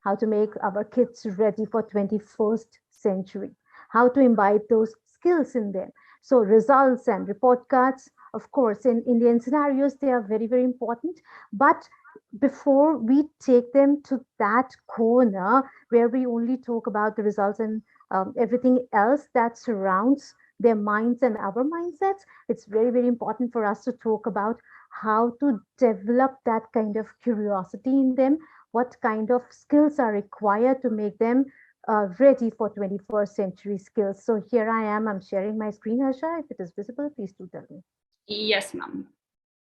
how to make our kids ready for 21st century, how to imbibe those skills in them. So results and report cards, of course, in Indian scenarios, they are very, very important. But before we take them to that corner where we only talk about the results and everything else that surrounds their minds and our mindsets, it's very, very important for us to talk about how to develop that kind of curiosity in them, what kind of skills are required to make them ready for 21st century skills. So here I am, I'm sharing my screen, Harsha. If it is visible, please do tell me. Yes, ma'am.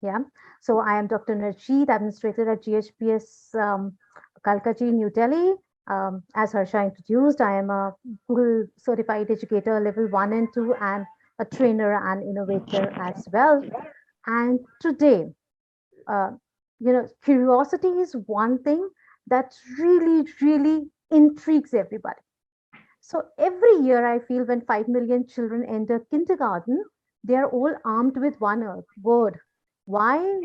Yeah. So I am Dr. Nerjeet, administrator at GHPS Kalkaji, New Delhi. As Harsha introduced, I am a Google certified educator level 1 and 2 and a trainer and innovator as well. And today, uh, curiosity is one thing that really, really intrigues everybody. So every year, I feel when 5 million children enter kindergarten, they are all armed with one word. Why?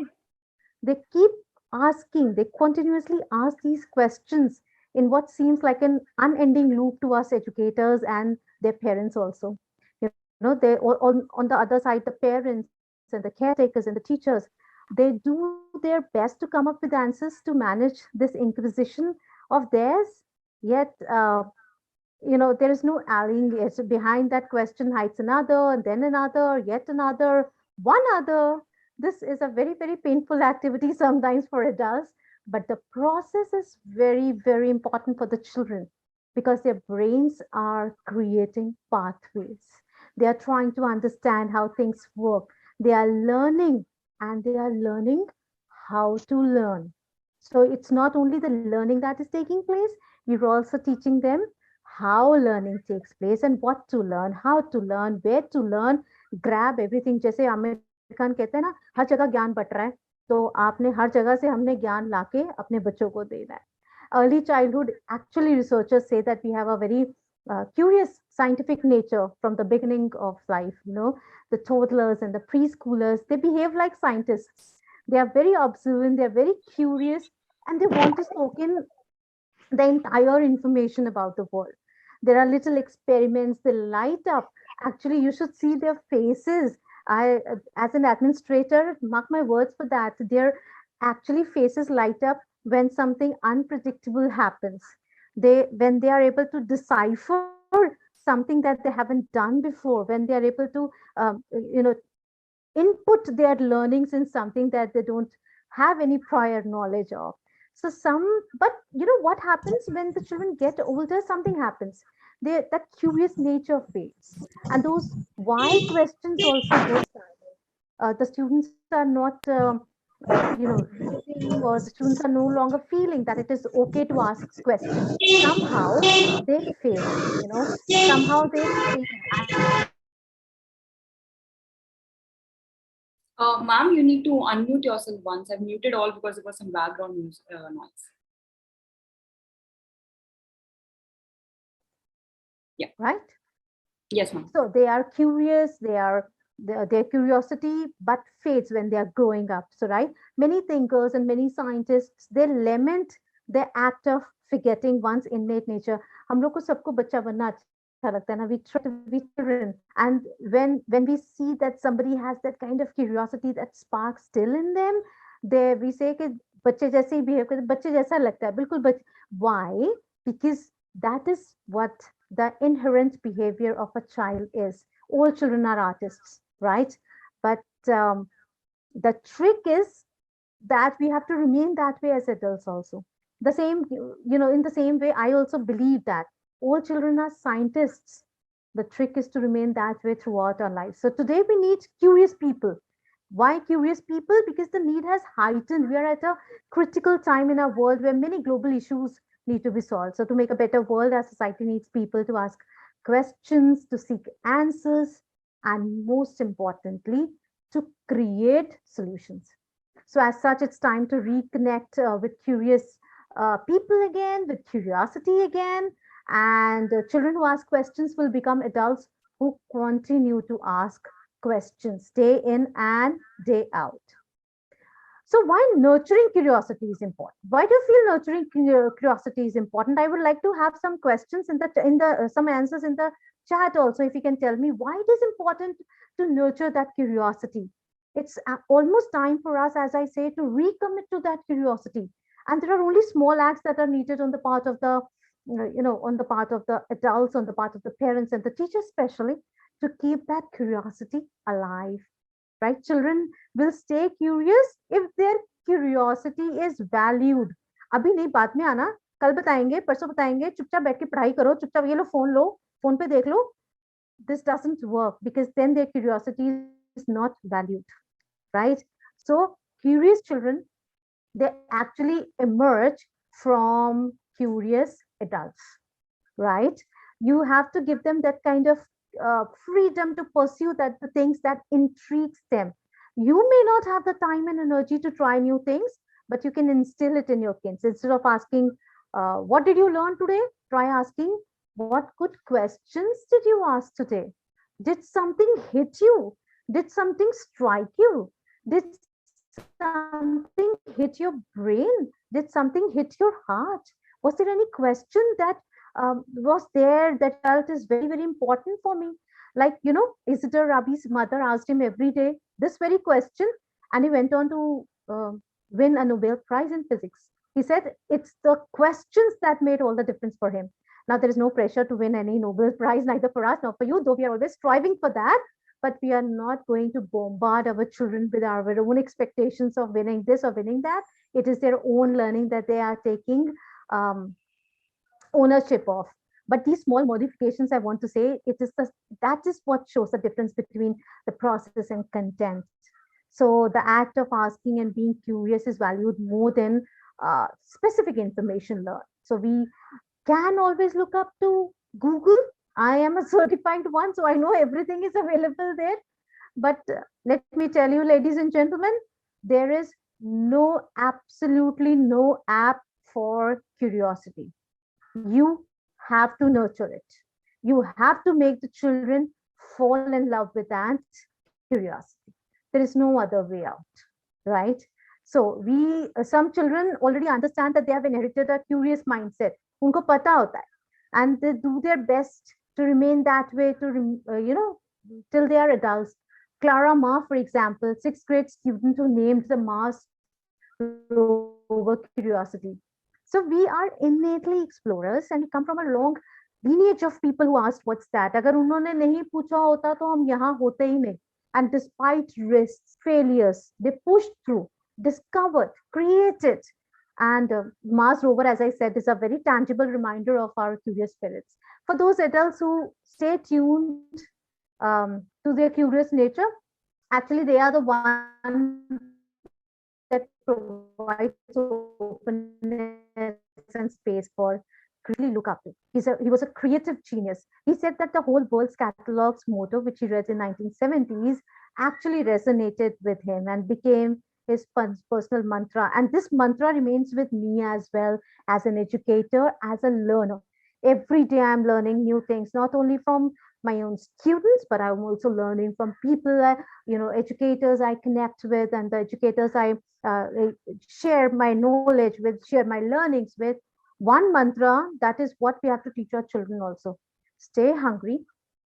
They keep asking, they continuously ask these questions in what seems like an unending loop to us educators and their parents also. They on the other side, the parents and the caretakers and the teachers, they do their best to come up with answers to manage this inquisition of theirs. Yet, there is no allying. It's behind that question hides another, and then another, yet another, one other. This is a very, very painful activity sometimes for adults, but the process is very, very important for the children because their brains are creating pathways. They are trying to understand how things work. They are learning and they are learning how to learn. So it's not only the learning that is taking place, you're also teaching them how learning takes place and what to learn, how to learn, where to learn, grab everything. जैसे आमिर खान कहते हैं ना, हर जगह ज्ञान but रहा है, तो आपने हर जगह से हमने ज्ञान लाके अपने बच्चों को देना है. Early childhood, actually researchers say that we have a very curious scientific nature from the beginning of life. The toddlers and the preschoolers, they behave like scientists. They are very observant, they are very curious, and they want to soak in the entire information about the world. There are little experiments, they light up. Actually, you should see their faces. As an administrator, mark my words for that, their actually faces light up when something unpredictable happens. When they are able to decipher something that they haven't done before, when they are able to, input their learnings in something that they don't have any prior knowledge of. So but what happens when the children get older? Something happens. That curious nature fades, and those why questions also go silent. The students are not, reading, or the students are no longer feeling that it is okay to ask questions. Somehow they fade. Somehow they fade, and Ma'am, you need to unmute yourself once. I've muted all because there was some background noise. Yeah. right. Yes, ma'am. So they are curious, their curiosity but fades when they are growing up. So right, many thinkers and many scientists, they lament the act of forgetting one's innate nature. हम लोग को सबको बच्चा बनना अच्छा लगता है ना, we try to be children, and when we see that somebody has that kind of curiosity, that spark still in them, they we say कि बच्चे जैसे ही behave करते, बच्चे जैसा लगता है बिल्कुल बच्चे. Why? Because that is what the inherent behavior of a child is. All children are artists, right? But the trick is that we have to remain that way as adults also. The same, in the same way, I also believe that all children are scientists. The trick is to remain that way throughout our lives. So today we need curious people. Why curious people? Because the need has heightened. We are at a critical time in our world where many global issues need to be solved. So to make a better world, our society needs people to ask questions, to seek answers, and most importantly, to create solutions. So as such, it's time to reconnect with curious people again, with curiosity again. And children who ask questions will become adults who continue to ask questions day in and day out. So why nurturing curiosity is important? Why do you feel nurturing curiosity is important? I would like to have some questions in the some answers in the chat also. If you can tell me why it is important to nurture that curiosity. It's almost time for us, as I say, to recommit to that curiosity. And there are only small acts that are needed on the part of the, on the part of the adults, on the part of the parents and the teachers, especially, to keep that curiosity alive. Right? Children will stay curious if their curiosity is valued. अभी नहीं, बाद में आना, कल बताएंगे, परसों बताएंगे, चुपचाप बैठ के पढ़ाई करो, चुपचाप ये लो, फोन पे देख लो. This doesn't work because then their curiosity is not valued, right? So curious children, they actually emerge from curious adults, right? You have to give them that kind of freedom to pursue that the things that intrigues them. You may not have the time and energy to try new things, but you can instill it in your kids. Instead of asking, what did you learn today? Try asking, what good questions did you ask today? Did something hit you? Did something strike you? Did something hit your brain? Did something hit your heart? Was there any question that was there that felt is very, very important for me? Like, Isidore Rabi's mother asked him every day this very question, and he went on to win a Nobel Prize in physics. He said it's the questions that made all the difference for him. Now, there is no pressure to win any Nobel Prize, neither for us nor for you, though we are always striving for that. But we are not going to bombard our children with our own expectations of winning this or winning that. It is their own learning that they are taking ownership of. But these small modifications, I want to say, that is what shows the difference between the process and content. So the act of asking and being curious is valued more than specific information learned. So we can always look up to Google. I am a certified one, so I know everything is available there. But let me tell you, ladies and gentlemen, there is absolutely no app for curiosity. You have to nurture it. You have to make the children fall in love with that curiosity. There is no other way out, right? So some children already understand that they have inherited a curious mindset. Unko pata hota hai, and they do their best to remain that way till they are adults. Clara Ma, for example, 6th grade student who named the Mars rover Curiosity. So we are innately explorers, and we come from a long lineage of people who asked, what's that? Agar unhone nahi pucha hota to hum yahan hote hi nahi. And despite risks, failures, they pushed through, discovered, created. And Mars rover, as I said, is a very tangible reminder of our curious spirits. For those adults who stay tuned to their curious nature, actually they are the one that provides openness and space for really look up to. He was a creative genius. He said that the whole world's catalogs motto, which he read in 1970s, actually resonated with him and became his personal mantra. And this mantra remains with me as well, as an educator, as a learner. Every day I'm learning new things, not only from my own students, but I'm also learning from people, educators I connect with, and the educators I share my knowledge with, share my learnings with. One mantra, that is what we have to teach our children also. Stay hungry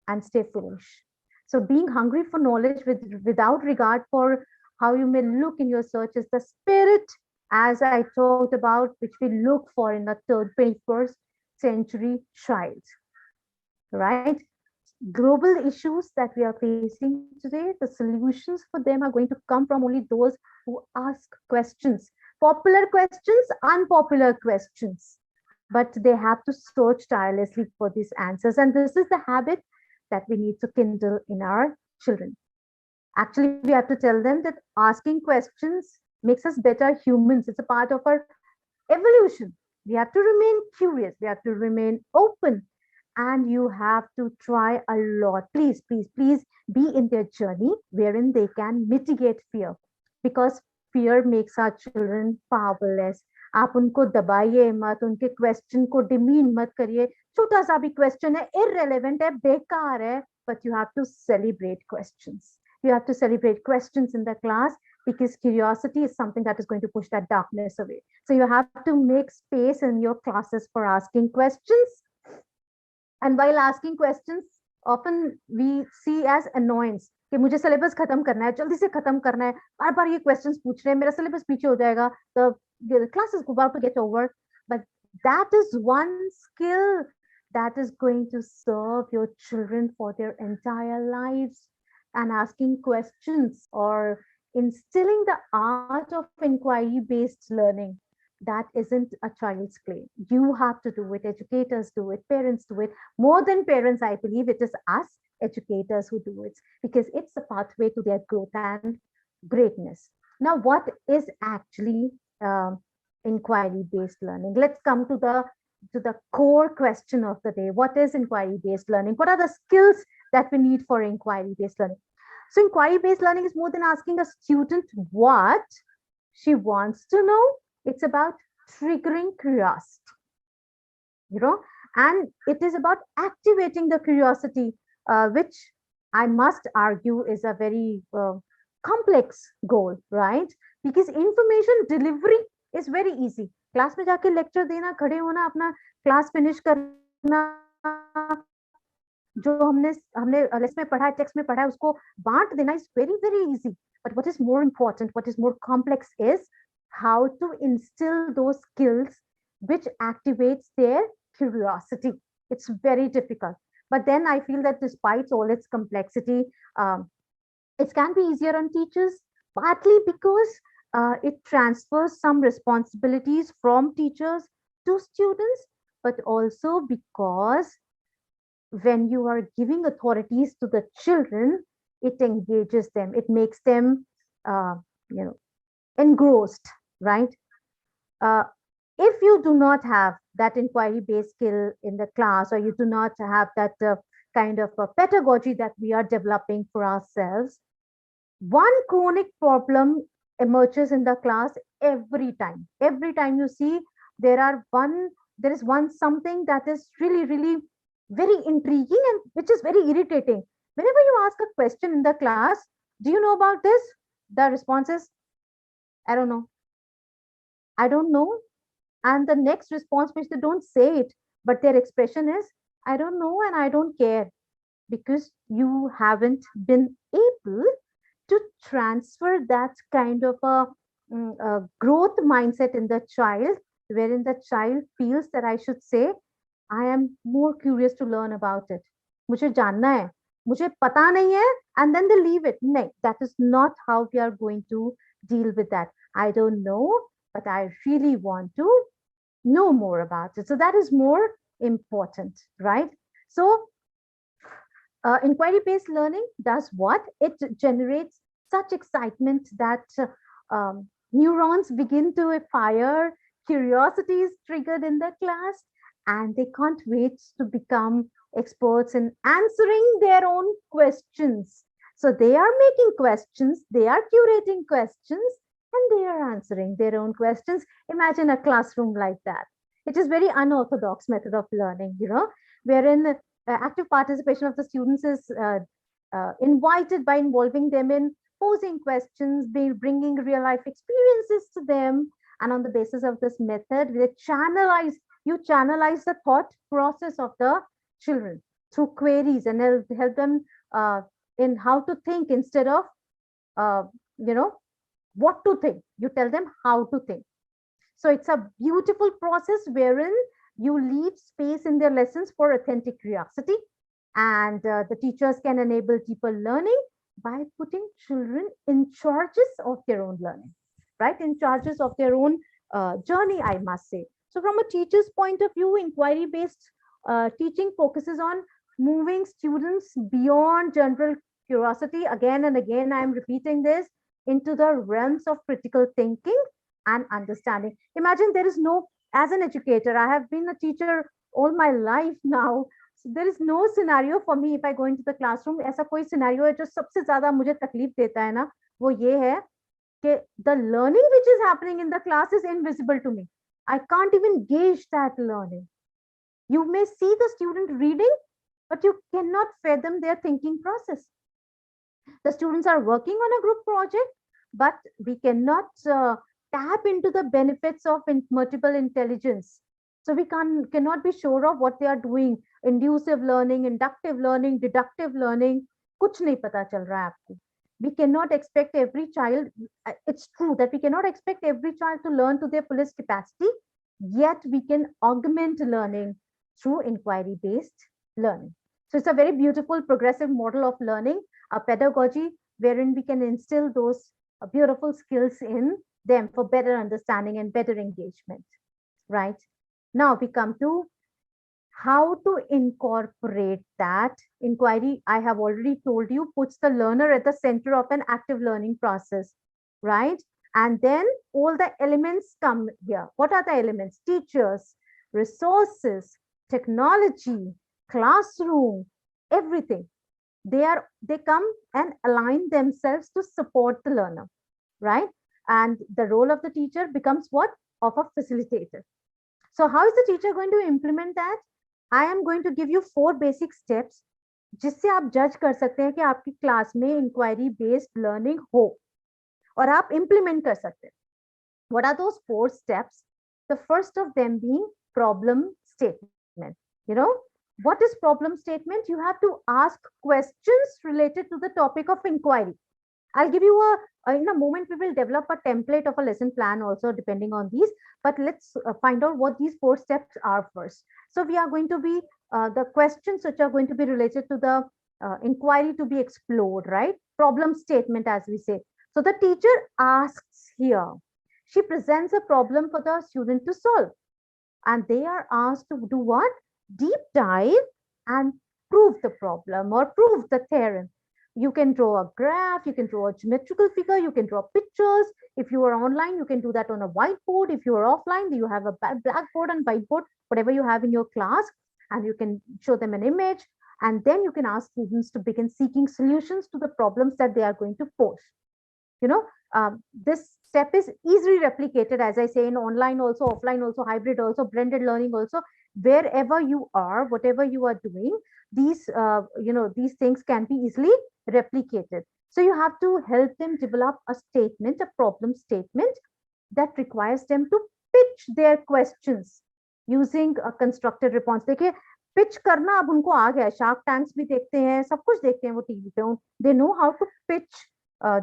and stay foolish. So being hungry for knowledge without regard for how you may look in your search is the spirit, as I talked about, which we look for in a 21st century child, right? Global issues that we are facing today, the solutions for them are going to come from only those who ask questions. Popular questions, unpopular questions. But they have to search tirelessly for these answers. And this is the habit that we need to kindle in our children. Actually, we have to tell them that asking questions makes us better humans. It's a part of our evolution. We have to remain curious. We have to remain open. And you have to try a lot. Please, please, please be in their journey wherein they can mitigate fear. Because fear makes our children powerless. आप उनको दबाइए मत, उनके question को demean मत करिए. छोटा सा भी क्वेश्चन है, irrelevant है, बेकार है, but you have to celebrate questions. You have to celebrate questions in the class because curiosity is something that is going to push that darkness away. So you have to make space in your classes for asking questions. And while asking questions, often we see as annoyance कि मुझे syllabus खत्म करना है, जल्दी से खत्म करना है, बार बार ये क्वेश्चंस पूछ रहे हैं, मेरा सिलेबस पीछे हो जाएगा, the class is about to get over. But that is one skill that is going to serve your children for their entire lives. And asking questions or instilling the art of inquiry based learning, that isn't a child's play. You have to do it. Educators do it. Parents do it. More than parents, I believe it is us educators who do it, because it's a pathway to their growth and greatness. Now, what is actually inquiry based learning? Let's come to the core question of the day. What is inquiry based learning? What are the skills that we need for inquiry based learning? So inquiry based learning is more than asking a student what she wants to know. It's about triggering curiosity, and it is about activating the curiosity, which I must argue is a very complex goal, right? Because information delivery is very easy. Class में जाके lecture देना, खड़े होना, अपना class finish करना, जो हमने lesson में पढ़ा है, टेक्स्ट में पढ़ा है, उसको बांट देना is very very easy. But what is more important, what is more complex is how to instill those skills which activates their curiosity. It's very difficult. But then I feel that despite all its complexity, it can be easier on teachers, partly because it transfers some responsibilities from teachers to students, but also because when you are giving authorities to the children, it engages them, it makes them engrossed, right? If you do not have that inquiry based skill in the class, or you do not have that kind of pedagogy that we are developing for ourselves, one chronic problem emerges in the class every time. Every time you see there is one something that is really really very intriguing and which is very irritating. Whenever you ask a question in the class, do you know about this? The response is, I don't know. I don't know. And the next response, which they don't say it, but their expression is, I don't know and I don't care, because you haven't been able to transfer that kind of a growth mindset in the child, wherein the child feels that I should say, I am more curious to learn about it. मुझे जानना है, मुझे पता नहीं है, and then they leave it. No, that is not how we are going to deal with that. I don't know, but I really want to know more about it. So that is more important, right? So inquiry-based learning does what? It generates such excitement that neurons begin to fire, curiosity is triggered in the class, and they can't wait to become experts in answering their own questions. So they are making questions, they are curating questions, and they are answering their own questions. Imagine a classroom like that. It is very unorthodox method of learning, wherein active participation of the students is invited by involving them in posing questions, bringing real life experiences to them. And on the basis of this method, you channelize the thought process of the children through queries, and help them in how to think instead of, what to think. You tell them how to think. So it's a beautiful process wherein you leave space in their lessons for authentic curiosity, and the teachers can enable deeper learning by putting children in charges of their own learning, right? In charges of their own journey, I must say. So from a teacher's point of view, inquiry-based teaching focuses on moving students beyond general curiosity. Again and again, I am repeating this, into the realms of critical thinking and understanding. Imagine there is no, as an educator, I have been a teacher all my life now. So there is no scenario for me if I go into the classroom. ऐसा कोई scenario है जो सबसे ज़्यादा मुझे तकलीफ देता है ना, वो ये है कि the learning which is happening in the class is invisible to me. I can't even gauge that learning. You may see the student reading, but you cannot fathom their thinking process. The students are working on a group project, but we cannot tap into the benefits of multiple intelligence. So we cannot be sure of what they are doing. Inducive learning, inductive learning, deductive learning, कुछ नहीं पता चल रहा है आपको. We cannot expect every child, it's true that we cannot expect every child to learn to their fullest capacity, yet we can augment learning through inquiry based learning. So it's a very beautiful progressive model of learning, a pedagogy wherein we can instill those beautiful skills in them for better understanding and better engagement, right? Now we come to how to incorporate that. Inquiry, I have already told you, puts the learner at the center of an active learning process, right? And then all the elements come here. What are the elements? Teachers, resources, technology, classroom, everything. They come and align themselves to support the learner, right? And the role of the teacher becomes what? Of a facilitator. So how is the teacher going to implement that? I am going to give you 4 basic steps जिससे आप जज कर सकते हैं कि आपकी class में inquiry based learning हो और आप इंप्लीमेंट कर सकते हैं. What are those 4 steps? The first of them being problem statement. You know, what is problem statement? You have to ask questions related to the topic of inquiry. I'll give you in a moment, we will develop a template of a lesson plan also depending on these, but let's find out what these 4 steps are first. So we are going to be, the questions which are going to be related to the inquiry to be explored, right? Problem statement, as we say. So the teacher asks here, she presents a problem for the student to solve, and they are asked to do what? Deep dive and prove the problem or prove the theorem. You can draw a graph, you can draw a geometrical figure, you can draw pictures. If you are online, you can do that on a whiteboard. If you are offline, you have a blackboard and whiteboard, whatever you have in your class, and you can show them an image. And then you can ask students to begin seeking solutions to the problems that they are going to pose. You know, this step is easily replicated, as I say, in online also, offline also, hybrid also, blended learning also. Wherever you are, whatever you are doing, these these things can be easily replicated. So you have to help them develop a statement, a problem statement that requires them to pitch their questions using a constructed response. देखिए, pitch करना अब उनको आ गया है, shark tanks भी देखते हैं, सब कुछ देखते हैं वो टीवी पे. They know how to pitch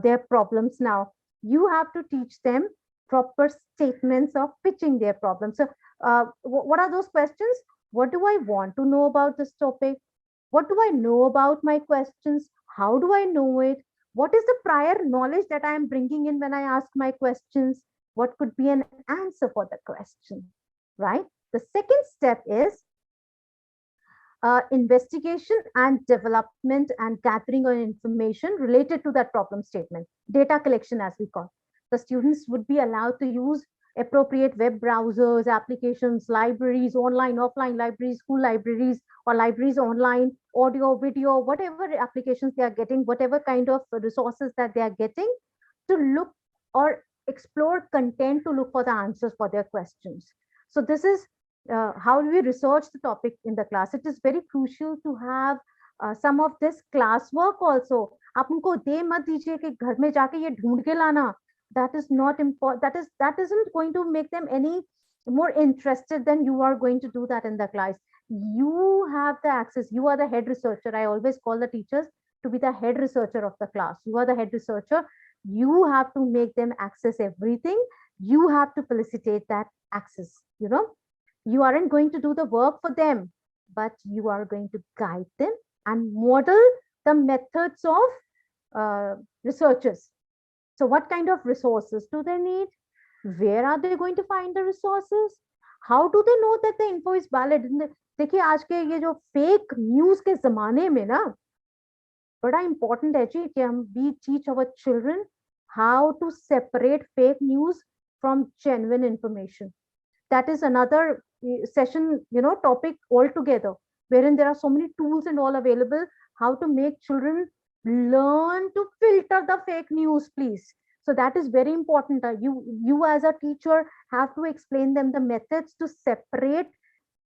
their problems now. You have to teach them proper statements of pitching their problems. So what are those questions? What do I want to know about this topic? What do I know about my questions? How do I know it? What is the prior knowledge that I am bringing in when I ask my questions? What could be an answer for the question, right? The second step is investigation and development and gathering of information related to that problem statement. Data collection, as we call. The students would be allowed to use appropriate web browsers, applications, libraries, online, offline libraries, school libraries, or libraries online, audio, video, whatever applications they are getting, whatever kind of resources that they are getting, to look or explore content to look for the answers for their questions. So this is how we research the topic in the class. It is very crucial to have some of this classwork also. आप उनको दे मत दीजिए कि घर में जाके ये ढूंढ के लाना. That is not important. That isn't going to make them any more interested than you are going to do that in the class. You have the access. You are the head researcher. I always call the teachers to be the head researcher of the class. You are the head researcher. You have to make them access everything. You have to facilitate that access. You know, you aren't going to do the work for them, but you are going to guide them and model the methods of researchers. So what kind of resources do they need? Where are they going to find the resources? How do they know that the info is valid? देखिए आज के ये जो fake news के जमाने में ना बड़ा important है जी कि हम we teach our children how to separate fake news from genuine information. That is another session, topic altogether, wherein there are so many tools and all available. How to make children learn to filter the fake news, please. So that is very important. You as a teacher have to explain them the methods to separate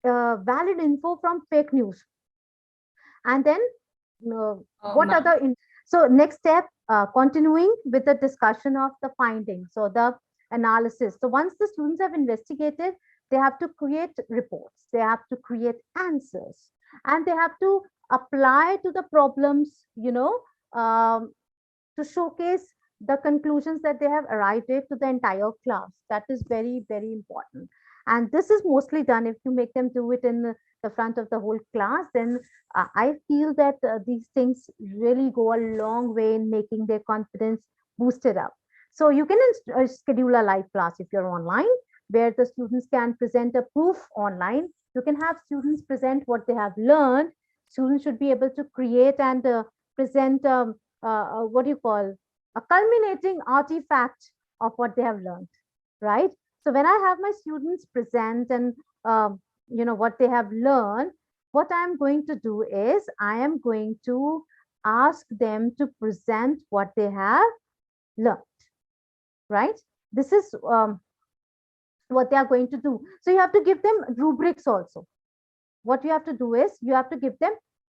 valid info from fake news. And then what other so next step, continuing with the discussion of the findings or the analysis. So once the students have investigated, they have to create reports, they have to create answers, and they have to apply to the problems, to showcase the conclusions that they have arrived at to the entire class. That is very, very important. And this is mostly done if you make them do it in the front of the whole class, then I feel that these things really go a long way in making their confidence boosted up. So you can schedule a live class if you're online, where the students can present a proof online. You can have students present what they have learned. Students should be able to create and present what do you call, a culminating artifact of what they have learned, right? So when I have my students present and what they have learned, what I'm going to do is I am going to ask them to present what they have learned, right? This is what they are going to do. So you have to give them rubrics also. What you have to do is you have to give them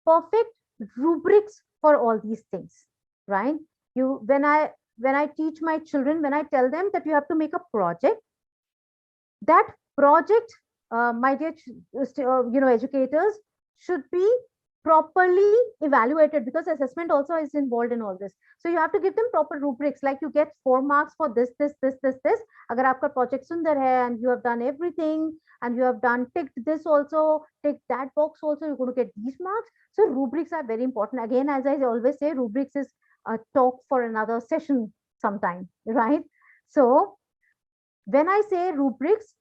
perfect rubrics for all these things, right? You when I teach my children, when I tell them that you have to make a project, that project, my dear educators, should be properly evaluated, because assessment also is involved in all this. So you have to give them proper rubrics, like you get 4 marks for this. Agar aapka project sundar hai and you have done everything and you have done ticked this also, ticked that box also, you're going to get these marks. So rubrics are very important. Again, as I always say, rubrics is a talk for another session sometime, right? So when I say rubrics,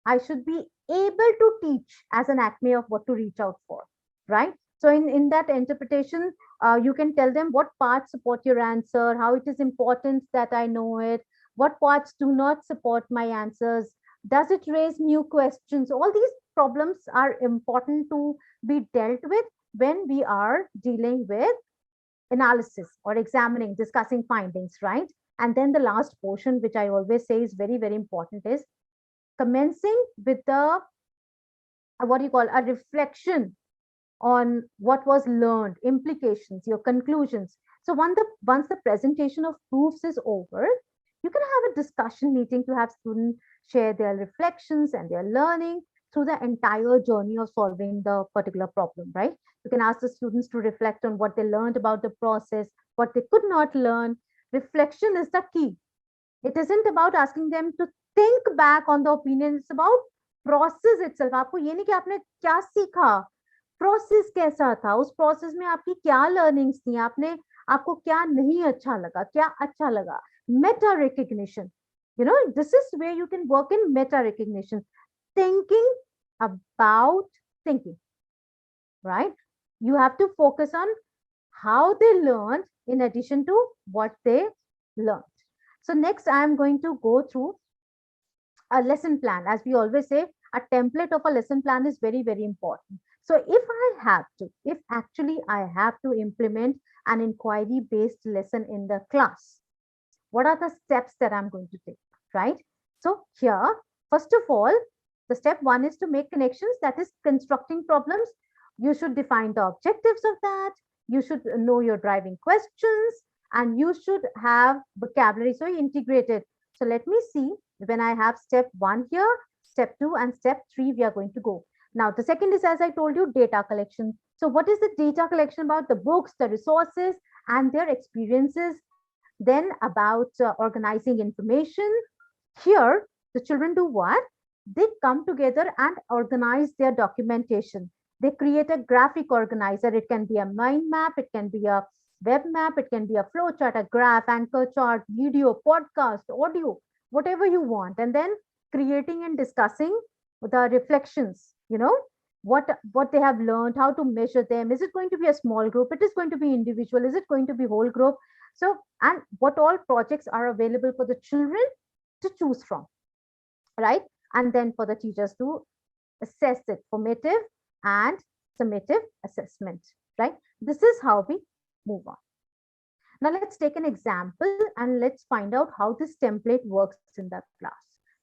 I should be able to teach as an acme of what to reach out for, right? So in that interpretation, you can tell them what parts support your answer, how it is important that I know it, what parts do not support my answers, does it raise new questions. All these problems are important to be dealt with when we are dealing with analysis or examining, discussing findings, right? And then the last portion, which I always say is very, very important, is commencing with the what do you call, a reflection on what was learned, implications, your conclusions. So once the presentation of proofs is over, you can have a discussion meeting to have students share their reflections and their learning through the entire journey of solving the particular problem, right? You can ask the students to reflect on what they learned about the process, what they could not learn. Reflection is the key. It isn't about asking them to think back on the opinion, it's about process itself. आपको ये नहीं कि आपने क्या सीखा, process कैसा था, उस प्रोसेस में आपकी क्या लर्निंग्स थी, आपको क्या नहीं अच्छा लगा, क्या अच्छा लगा. Meta recognition, this is where you can work in meta recognition, thinking about thinking, right? You have to focus on how they learned in addition to what they learned. So next I am going to go through a lesson plan. As we always say, a template of a lesson plan is very, very important. So if actually I have to implement an inquiry based lesson in the class, what are the steps that I'm going to take, right? So here, first of all, the step 1 is to make connections, that is constructing problems. You should define the objectives of that. You should know your driving questions, and you should have vocabulary, so integrated. So let me see, when I have step 1 here, step 2 and step 3, we are going to go. Now, the second is, as I told you, data collection. So what is the data collection about? The books, the resources, and their experiences. Then about organizing information. Here, the children do what? They come together and organize their documentation. They create a graphic organizer. It can be a mind map, it can be a web map, it can be a flow chart, a graph, anchor chart, video, podcast, audio, whatever you want. And then creating and discussing the reflections, what they have learned, how to measure them. Is it going to be a small group? It is going to be individual. Is it going to be whole group? So, and what all projects are available for the children to choose from, right? And then for the teachers to assess it, formative and summative assessment, right? This is how we move on. Now let's take an example and let's find out how this template works in the class.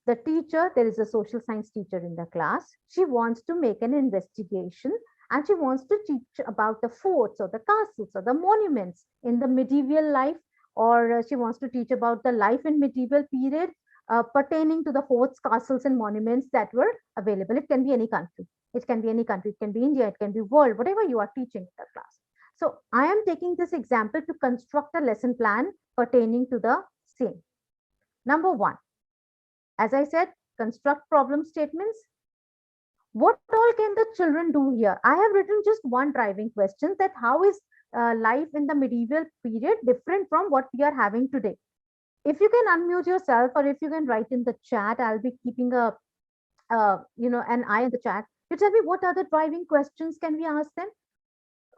The teacher, there is a social science teacher in the class. She wants to make an investigation and she wants to teach about the forts or the castles or the monuments in the medieval life, or she wants to teach about the life in medieval period pertaining to the forts, castles, and monuments that were available. It can be any country. It can be any country. It can be India. It can be world. Whatever you are teaching in the class. So I am taking this example to construct a lesson plan pertaining to the same. Number one, as I said, construct problem statements. What all can the children do here? I have written just one driving question, that how is life in the medieval period different from what we are having today? If you can unmute yourself, or if you can write in the chat, I'll be keeping a an eye on the chat. You tell me, what other driving questions can we ask them?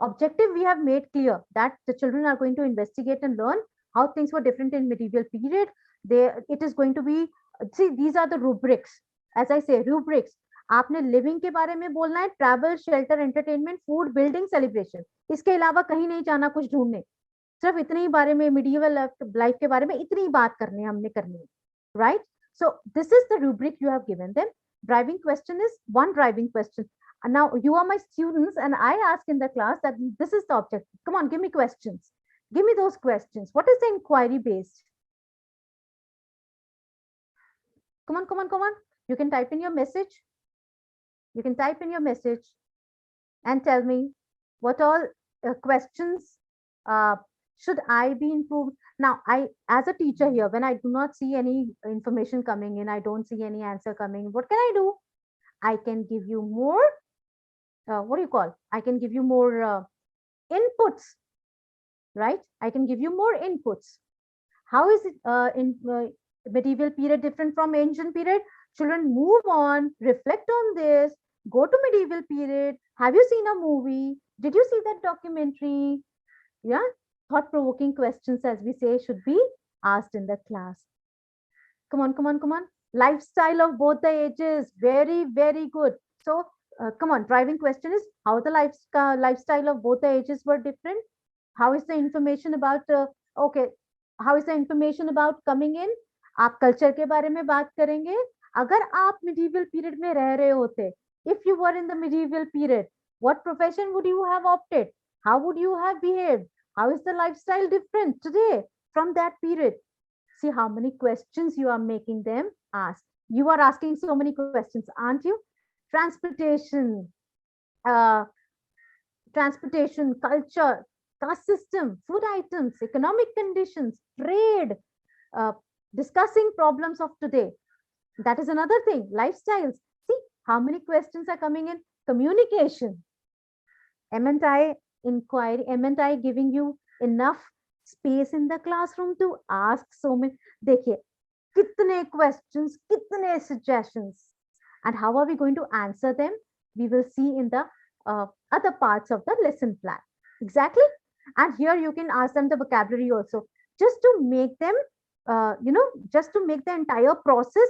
Objective we have made clear, that the children are going to investigate and learn how things were different in medieval period. It is going to be, see, these are the rubrics. As I say, rubrics. आपने living के बारे में बोलना है, travel, shelter, entertainment, food, building, celebration. इसके अलावा कहीं नहीं जाना कुछ ढूंढने. सिर्फ इतने ही बारे में, medieval लाइफ के बारे में इतनी ही बात करनी है, हमने करनी है, right? So this is the rubric you have given them. Driving question is one driving question. And now you are my students, and I ask in the class that this is the objective. Come on, give me questions. Give me those questions. What is the inquiry based? Come on, come on, come on. You can type in your message. You can type in your message and tell me what all questions should I be improved. Now, I, as a teacher here, when I do not see any information coming in, I don't see any answer coming, what can I do? I can give you more, what do you call? I can give you more inputs, right? I can give you more inputs. How is it in medieval period different from ancient period? Children, move on, reflect on this, go to medieval period. Have you seen a movie? Did you see that documentary? Yeah, thought-provoking questions, as we say, should be asked in the class. Come on, come on, come on. Lifestyle of both the ages. Very, very good. So, come on, driving question is how the lifestyle of both the ages were different. How is the information about, okay, how is the information about coming in? आप culture के बारे में बात करेंगे. अगर आप medieval period में रह रहे होते, if you were in the medieval period, what profession would you have opted? How would you have behaved? How is the lifestyle different today from that period? See how many questions you are making them ask. You are asking so many questions, aren't you? Transportation, culture, caste system, food items, economic conditions, trade, discussing problems of today. That is another thing. Lifestyles. See how many questions are coming in. Communication. M&I inquiry. M&I giving you enough space in the classroom to ask so many. देखिए, कितने questions, कितने suggestions, and how are we going to answer them? We will see in the other parts of the lesson plan. Exactly. And here you can ask them the vocabulary also, just to make them just to make the entire process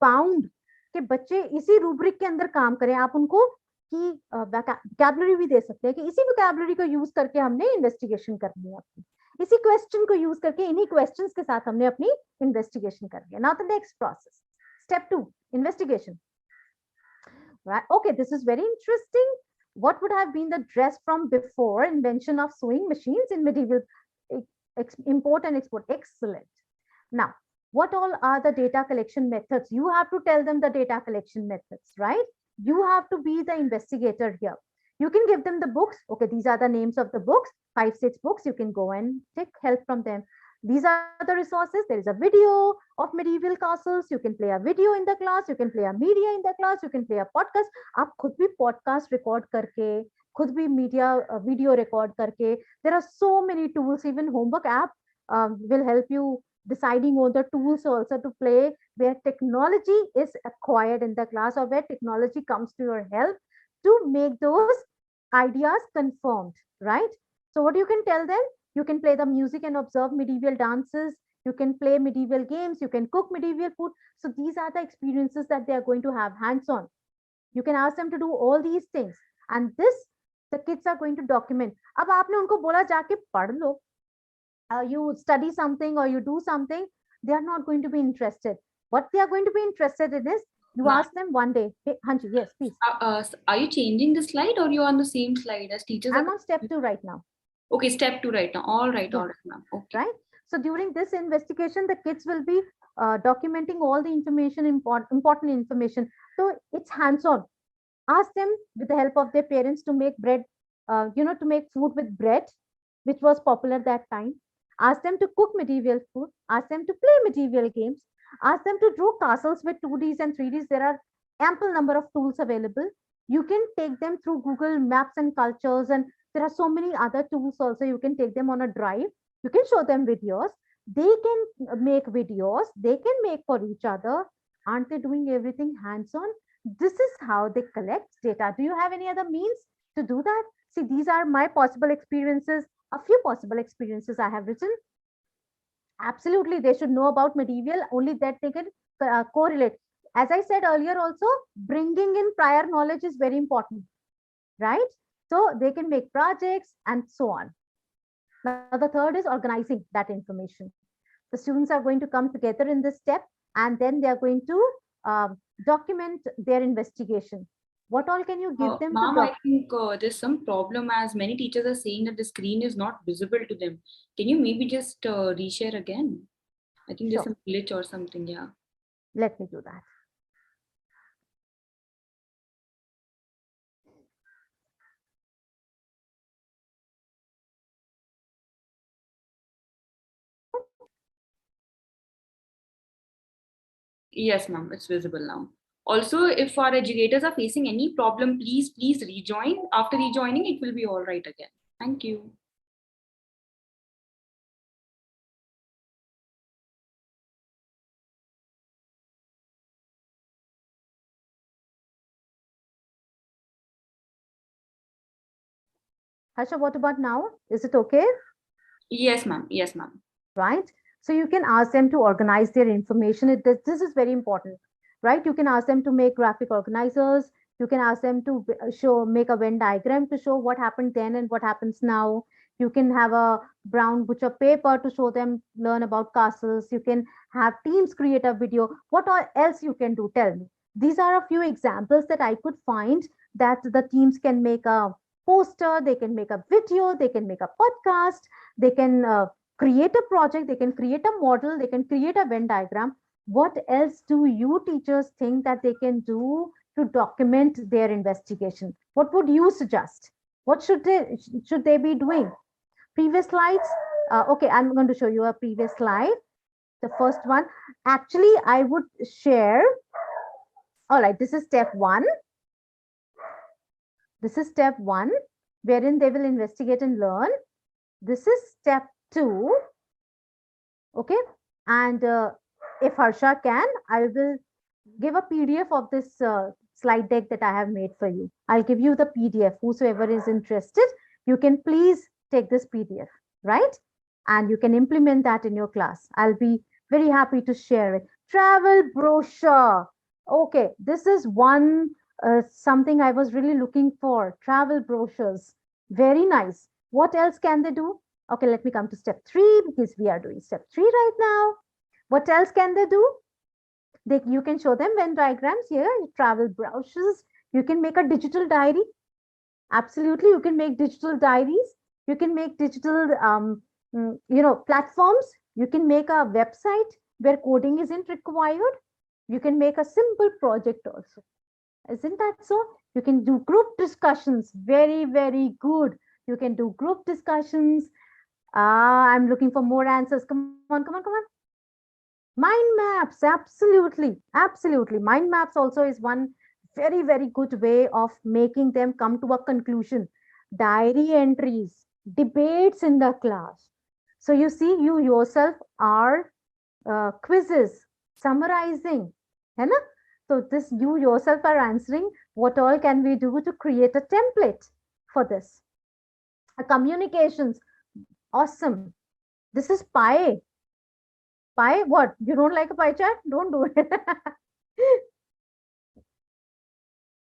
bound, कि बच्चे इसी rubric के अंदर काम करें. आप उनको कि vocabulary भी दे सकते हैं कि इसी vocabulary को यूज करके हमने इन्वेस्टिगेशन करनी है अपनी, इसी क्वेश्चन को यूज करके, इन्हीं क्वेश्चंस के साथ हमने अपनी इन्वेस्टिगेशन करनी है. Now the next process, step 2, investigation. Right? Okay, this is very interesting. What would have been the dress from before invention of sewing machines in medieval? Import and export. Excellent. Now, what all are the data collection methods? You have to tell them the data collection methods, right? You have to be the investigator here. You can give them the books. Okay, these are the names of the books, 5-6 books. You can go and take help from them. These are the resources. There is a video of medieval castles. You can play a video in the class. You can play a media in the class. You can play a podcast. आप खुद भी podcast record करके, खुद भी media video record करके. There are so many tools. Even homework app will help you deciding on the tools also to play, where technology is acquired in the class, or where technology comes to your help to make those ideas confirmed, right? So what you can tell them? You can play the music and observe medieval dances. You can play medieval games. You can cook medieval food. So these are the experiences that they are going to have hands-on. You can ask them to do all these things, and this the kids are going to document. अब आपने उनको बोला जाके पढ़ लो, you study something or you do something, they are not going to be interested. What they are going to be interested in is You Ma'am, ask them one day, hey, Hanji, yes, please. are you changing the slide or you are on the same slide as teachers are? I'm on step 2 right now. Okay, step 2 right now. All Yeah, right, ma'am. Okay. right. So during this investigation, the kids will be documenting all the information, important information. So it's hands-on. Ask them with the help of their parents to make bread, to make food with bread, which was popular that time. Ask them to cook medieval food. Ask them to play medieval games. Ask them to draw castles with 2Ds and 3Ds. There are ample number of tools available. You can take them through Google Maps and Cultures, and there are so many other tools also. You can take them on a drive. You can show them videos. They can make videos. They can make for each other. Aren't they doing everything hands on? This is how they collect data. Do you have any other means to do that? See, these are my possible experiences, a few possible experiences I have written. Absolutely, they should know about medieval, only that they can correlate. As I said earlier, also, bringing in prior knowledge is very important, right? So they can make projects and so on. Now, the third is organizing that information. The students are going to come together in this step, and then they are going to document their investigation. What all can you give them to Ma'am, I document? think there's some problem as many teachers are saying that the screen is not visible to them. Can you maybe just reshare again? I think there's Sure, some glitch or something. Yeah. let me do that. Yes, ma'am, it's visible now. Also, if our educators are facing any problem, please rejoin. After rejoining, it will be all right again. Thank you. Harsha, what about now? Is it okay? Yes, ma'am. Yes, ma'am. Right? So you can ask them to organize their information. This is very important, right? You can ask them to make graphic organizers. You can ask them to make a Venn diagram to show what happened then and what happens now. You can have a brown butcher paper to show them, learn about castles. You can have teams create a video. What else you can do? Tell me. These are a few examples that I could find that the teams can make a poster, they can make a video, they can make a podcast, they can create a project, they can create a model, they can create a Venn diagram. What else do you teachers think that they can do to document their investigation? What would you suggest? What should they be doing? Previous slides. Okay, I'm going to show you a previous slide. The first one. Actually, I would share. All right, this is step 1. This is step 1, wherein they will investigate and learn. This is step 2. Okay, and if Harsha can, I will give a PDF of this slide deck that I have made for you. I'll give you the PDF. Whosoever is interested, you can please take this PDF, right? And you can implement that in your class. I'll be very happy to share it. Travel brochure. Okay, this is one something I was really looking for. Travel brochures. Very nice. What else can they do? Okay, let me come to step 3 because we are doing step 3 right now. What else can they do? You can show them Venn diagrams here, travel brochures. You can make a digital diary. Absolutely, you can make digital diaries. You can make digital, platforms. You can make a website where coding isn't required. You can make a simple project also. Isn't that so? You can do group discussions. Very, very good. You can do group discussions. I'm looking for more answers. Come on, come on, come on. Mind maps, absolutely, absolutely. Mind maps also is one very, very good way of making them come to a conclusion. Diary entries, debates in the class. So you see, you yourself are quizzes, summarizing, है ना? So this you yourself are answering. What all can we do to create a template for this? Communications, awesome. This is pie. Pie, what? You don't like a pie chart? Don't do it.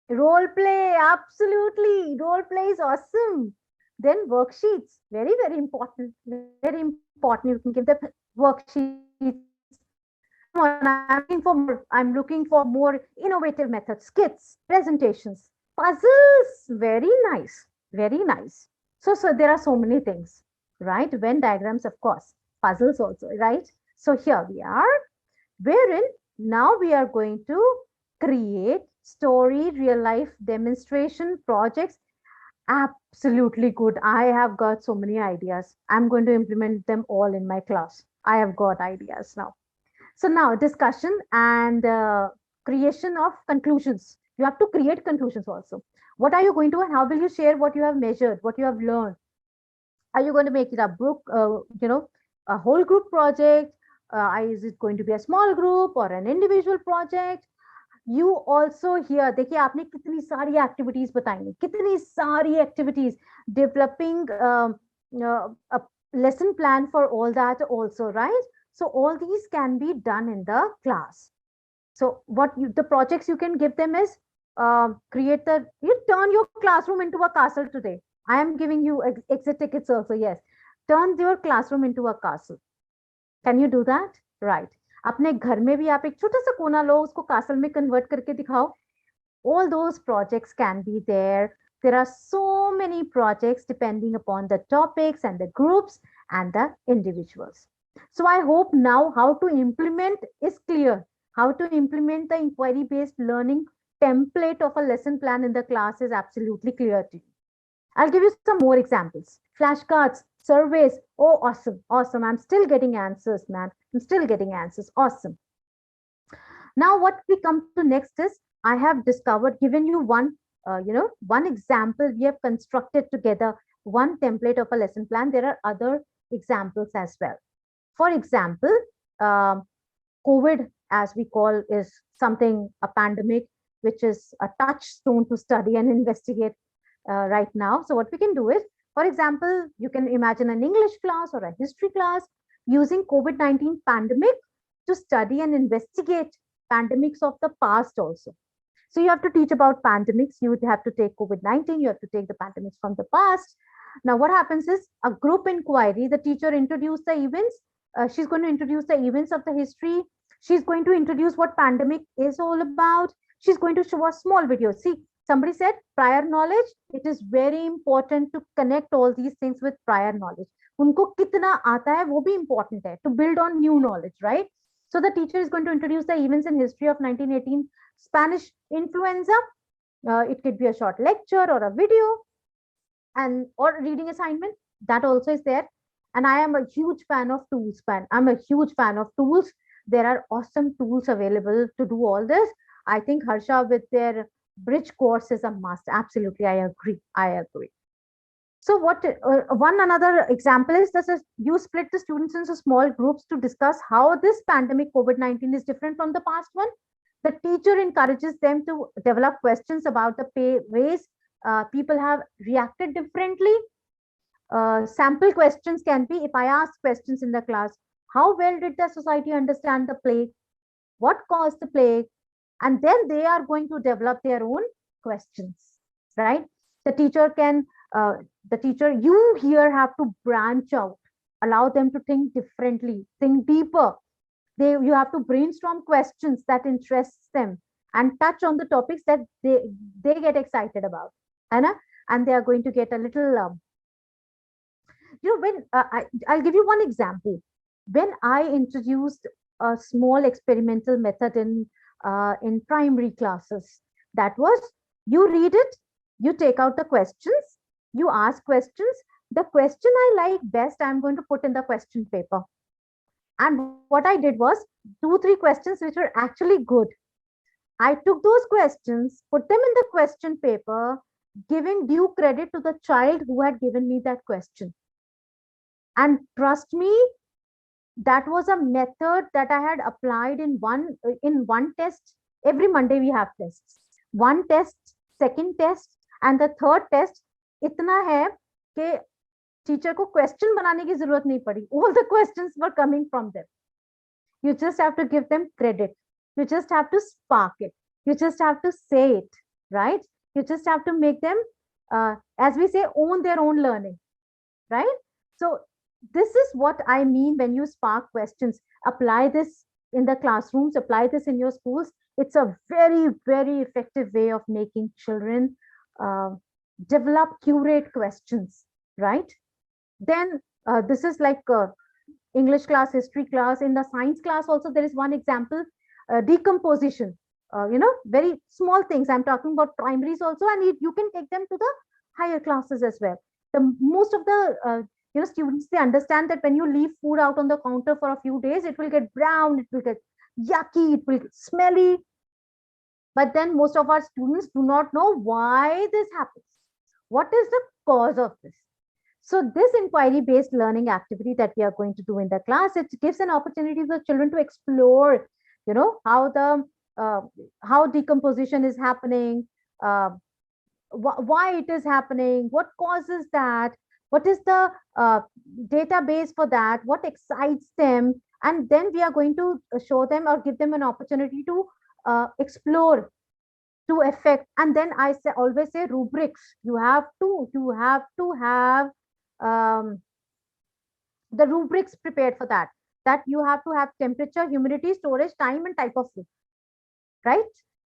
Role play, absolutely. Role play is awesome. Then worksheets, very, very important. Very important. You can give the worksheets. Come on, I'm looking for more. I'm looking for more innovative methods, skits, presentations, puzzles. Very nice. Very nice. So there are so many things, right? Venn diagrams, of course, puzzles also, right? So here we are, wherein now we are going to create story, real life demonstration projects. Absolutely good. I have got so many ideas. I'm going to implement them all in my class. I have got ideas now. So now discussion and creation of conclusions. You have to create conclusions also. What are you going to and how will you share what you have measured, what you have learned? Are you going to make it a group, a whole group project? Is it going to be a small group or an individual project? You also here देखिए आपने कितनी सारी activities बताई, कितनी सारी activities, developing a lesson plan for all that also, right? So all these can be done in the class. So what the projects you can give them is you turn your classroom into a castle today. I am giving you exit tickets also. Yes, turn your classroom into a castle. Can you do that? Right. अपने घर में भी आप एक छोटा सा कोना लो, उसको कासल में कन्वर्ट करके दिखाओ. All those projects can be there. There are so many projects depending upon the topics and the groups and the individuals. So I hope now how to implement is clear. How to implement the inquiry based learning template of a lesson plan in the class is absolutely clear to you. I'll give you some more examples. Flashcards, surveys. Oh, awesome. Awesome. I'm still getting answers, man. I'm still getting answers. Awesome. Now, what we come to next is I have discovered, given you one, one example we have constructed together, one template of a lesson plan. There are other examples as well. For example, COVID, as we call, is something, a pandemic, which is a touchstone to study and investigate right now. So what we can do is, for example, you can imagine an English class or a history class using COVID-19 pandemic to study and investigate pandemics of the past also. So you have to teach about pandemics. You would have to take COVID-19. You have to take the pandemics from the past. Now, what happens is a group inquiry. The teacher introduced the events. She's going to introduce the events of the history. She's going to introduce what pandemic is all about. She's going to show a small video. See, somebody said prior knowledge. It is very important to connect all these things with prior knowledge. उनको कितना आता है वो भी important है to build on new knowledge, right? So the teacher is going to introduce the events in history of 1918 Spanish influenza. It could be a short lecture or a video and or reading assignment. That also is there. And I am a huge fan of tools. I'm a huge fan of tools. There are awesome tools available to do all this. I think Harsha with their bridge course is a must. Absolutely, I agree. I agree. So what one another example is this is you split the students into small groups to discuss how this pandemic COVID-19 is different from the past one. The teacher encourages them to develop questions about the ways people have reacted differently. Sample questions can be, if I ask questions in the class, how well did the society understand the plague? What caused the plague? And then they are going to develop their own questions, right? The teacher can, you here have to branch out, allow them to think differently, think deeper. You have to brainstorm questions that interests them and touch on the topics that they get excited about, and they are going to get a little, when I'll give you one example. When I introduced a small experimental method in primary classes, that was you read it, you take out the questions, you ask questions. The question I like best, I'm going to put in the question paper. And what I did was 2-3 questions which were actually good. I took those questions, put them in the question paper, giving due credit to the child who had given me that question. And trust me, that was a method that I had applied in one test. Every Monday we have tests. One test, second test, and the third test. इतना है कि teacher को question बनाने की जरूरत नहीं पड़ी. All the questions were coming from them. You just have to give them credit. You just have to spark it. You just have to say it, right? You just have to make them, as we say, own their own learning, right? So this is what I mean when you spark questions. Apply this in the classrooms, apply this in your schools. It's a very, very effective way of making children uh, develop curate questions, right? Then this is like English class, history class. In the science class also, there is one example, decomposition. Very small things. I'm talking about primaries also, and you can take them to the higher classes as well. Most of the students, they understand that when you leave food out on the counter for a few days, it will get brown, it will get yucky, it will get smelly. But then most of our students do not know why this happens. What is the cause of this? So this inquiry-based learning activity that we are going to do in the class, it gives an opportunity for children to explore, how the how decomposition is happening, uh, why it is happening, what causes that, what is the database for that, what excites them, and then we are going to show them or give them an opportunity to explore to affect. And then always say rubrics. You have to have um, the rubrics prepared for that. That you have to have temperature, humidity, storage, time, and type of food, right?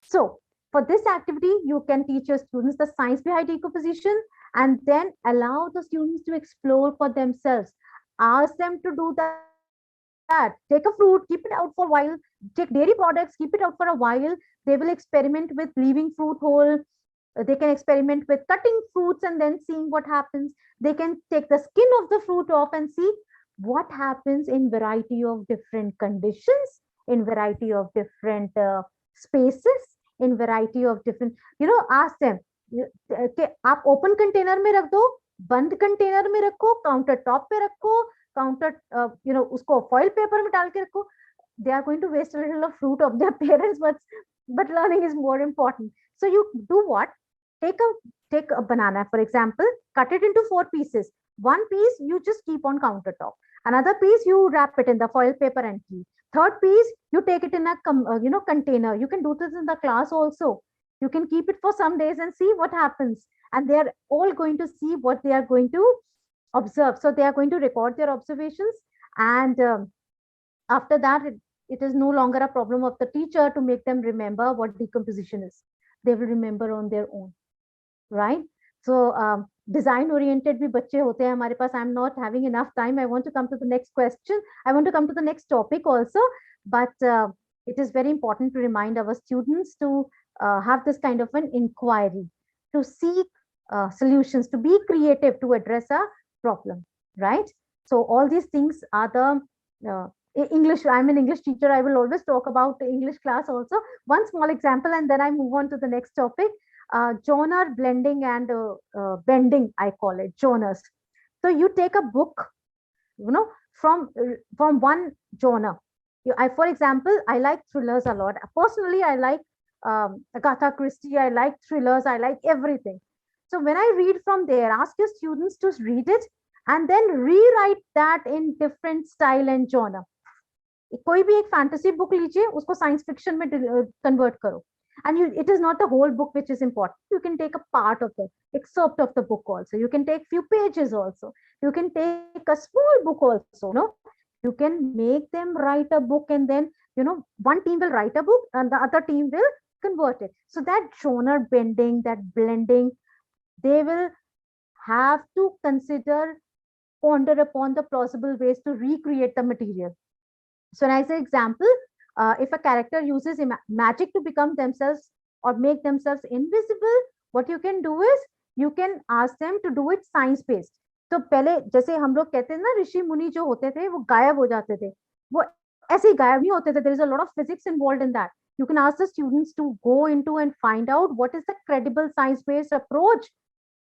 So for this activity, you can teach your students the science behind decomposition, and then allow the students to explore for themselves. Ask them to do that. Take a fruit, keep it out for a while. Take dairy products, keep it out for a while. They will experiment with leaving fruit whole. They can experiment with cutting fruits and then seeing what happens. They can take the skin of the fruit off and see what happens in variety of different conditions, in variety of different spaces, in variety of different, ask them कि आप open container में रख दो, बंद container में रखो, counter top पे रखो, काउंटर उसको फॉइल पेपर में डाल के रखो. They are going to waste a little of fruit of their parents, but learning is more important. So you do what? Take a banana, for example, cut it into 4 pieces. One piece you just keep on countertop. Another piece you wrap it in the foil paper and keep. Third piece you take it in a container. You can do this in the class also. You can keep it for some days and see what happens. And they are all going to see what they are going to observe. So they are going to record their observations, and after that, it is no longer a problem of the teacher to make them remember what decomposition is. They will remember on their own, right? So design oriented bhi bacche hote hain hamare paas. I'm not having enough time. I want to come to the next question. I want to come to the next topic also, but it is very important to remind our students to have this kind of an inquiry, to seek solutions, to be creative, to address a problem, right? So all these things are the English. I'm an English teacher. I will always talk about the English class also. One small example, and then I move on to the next topic. Genre blending and bending, I call it genres. So you take a book, from one genre. For example, I like thrillers a lot. Personally, I like Agatha Christie. I like thrillers. I like everything. So when I read from there, ask your students to read it and then rewrite that in different style and genre. कोई भी एक fantasy book लीजिए, उसको science fiction में convert करो, and it is not the whole book which is important. You can take a part of the excerpt of the book also. You can take few pages also. You can take a small book also. You can make them write a book, and then one team will write a book and the other team will convert it. So that genre bending, that blending, they will have to ponder upon the plausible ways to recreate the material. So as an example, if a character uses magic to become themselves or make themselves invisible, what you can do is you can ask them to do it science based. तो पहले जैसे हम लोग कहते हैं ना, ऋषि मुनि जो होते थे वो गायब हो जाते थे, वो ऐसे ही गायब नहीं होते थे. There is a lot of physics involved in that. You can ask the students to go into and find out what is the credible science based approach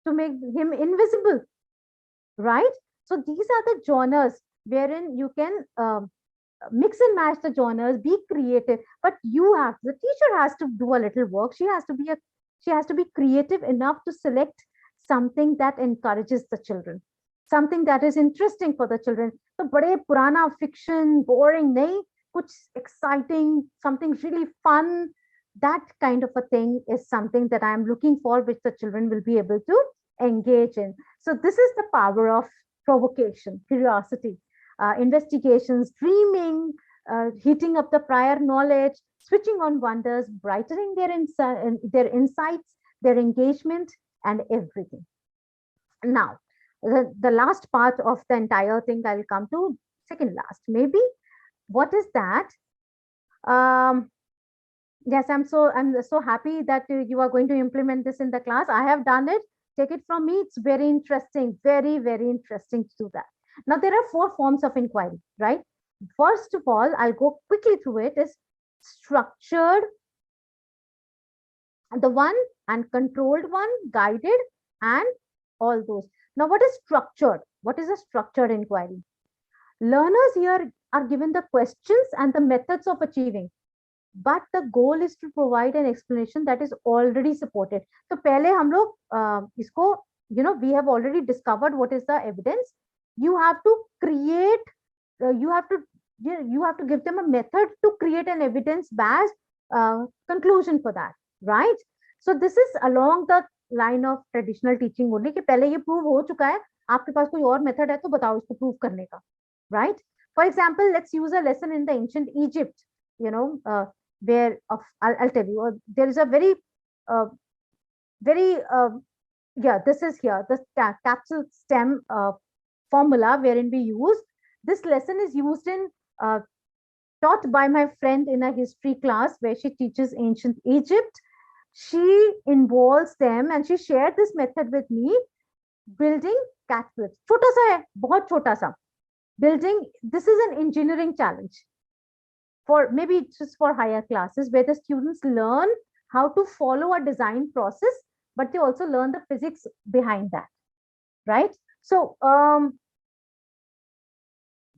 to make him invisible, right? So these are the genres wherein you can mix and match the genres, be creative, but the teacher has to do a little work. She has to be creative enough to select something that encourages the children, something that is interesting for the children. So bade purana fiction, boring nahi, kuch exciting, something really fun, that kind of a thing is something that I am looking for, which the children will be able to engage in. So this is the power of provocation, curiosity, investigations, dreaming, heating up the prior knowledge, switching on wonders, brightening their insights, their engagement, and everything. Now, the last part of the entire thing I'll come to, second last, maybe. What is that? Um, yes, I'm so happy that you are going to implement this in the class. I have done it. Take it from me. It's very interesting, very, very interesting to do that. Now, there are four forms of inquiry, right? First of all, I'll go quickly through it, is structured, the one, and controlled one, guided, and all those. Now, what is structured? What is a structured inquiry? Learners here are given the questions and the methods of achieving, but the goal is to provide an explanation that is already supported. So पहले हम लोग इसको, we have already discovered what is the evidence. You have to create, you have to give them a method to create an evidence-based conclusion for that, right? So this is along the line of traditional teaching only, कि पहले ये prove हो चुका है, आपके पास कोई और method है तो बताओ इसको prove करने का, right? For example, let's use a lesson in the ancient Egypt, where I'll tell you, there is a very this is here, the capsule stem formula wherein we use this. Lesson is used in taught by my friend in a history class where she teaches ancient Egypt. She involves them and she shared this method with me, building catapults. छोटा सा है, बहुत छोटा सा building. This is an engineering challenge for maybe just for higher classes, where the students learn how to follow a design process, but they also learn the physics behind that, right? So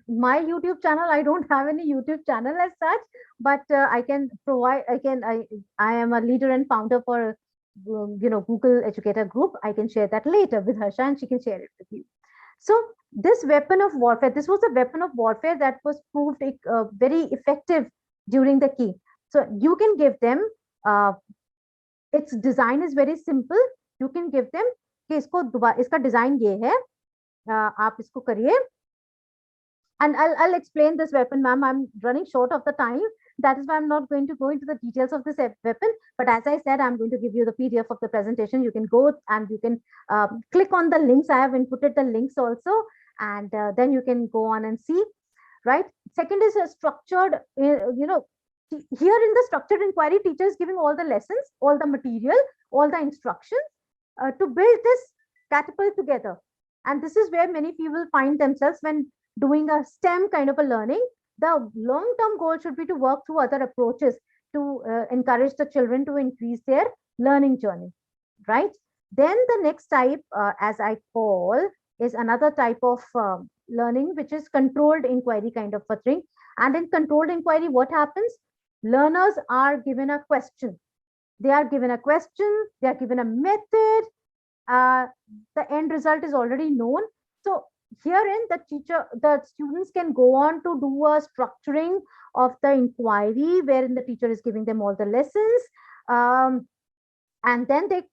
my YouTube channel, I don't have any YouTube channel as such, but I can provide, I am a leader and founder for Google Educator Group. I can share that later with Harsha and she can share it with you. So this weapon of warfare, this was a weapon of warfare that was proved very effective during the key. So you can give them, its design is very simple. You can give them कि इसका design ये है, आप इसको करिए. And I'll explain this weapon, ma'am. I'm running short of the time. That is why I'm not going to go into the details of this weapon. But as I said, I'm going to give you the PDF of the presentation. You can go and you can click on the links. I have inputted the links also. And then you can go on and see, right? Second is a structured, here in the structured inquiry, teacher is giving all the lessons, all the material, all the instructions to build this catapult together. And this is where many people find themselves when doing a STEM kind of a learning. The long-term goal should be to work through other approaches to encourage the children to increase their learning journey, right? Then the next type, as I call, is another type of learning, which is controlled inquiry kind of a thing. And in controlled inquiry, what happens? Learners are given a question. They are given a question, they are given a method. The end result is already known. So herein the students can go on to do a structuring of the inquiry, wherein the teacher is giving them all the lessons, and then they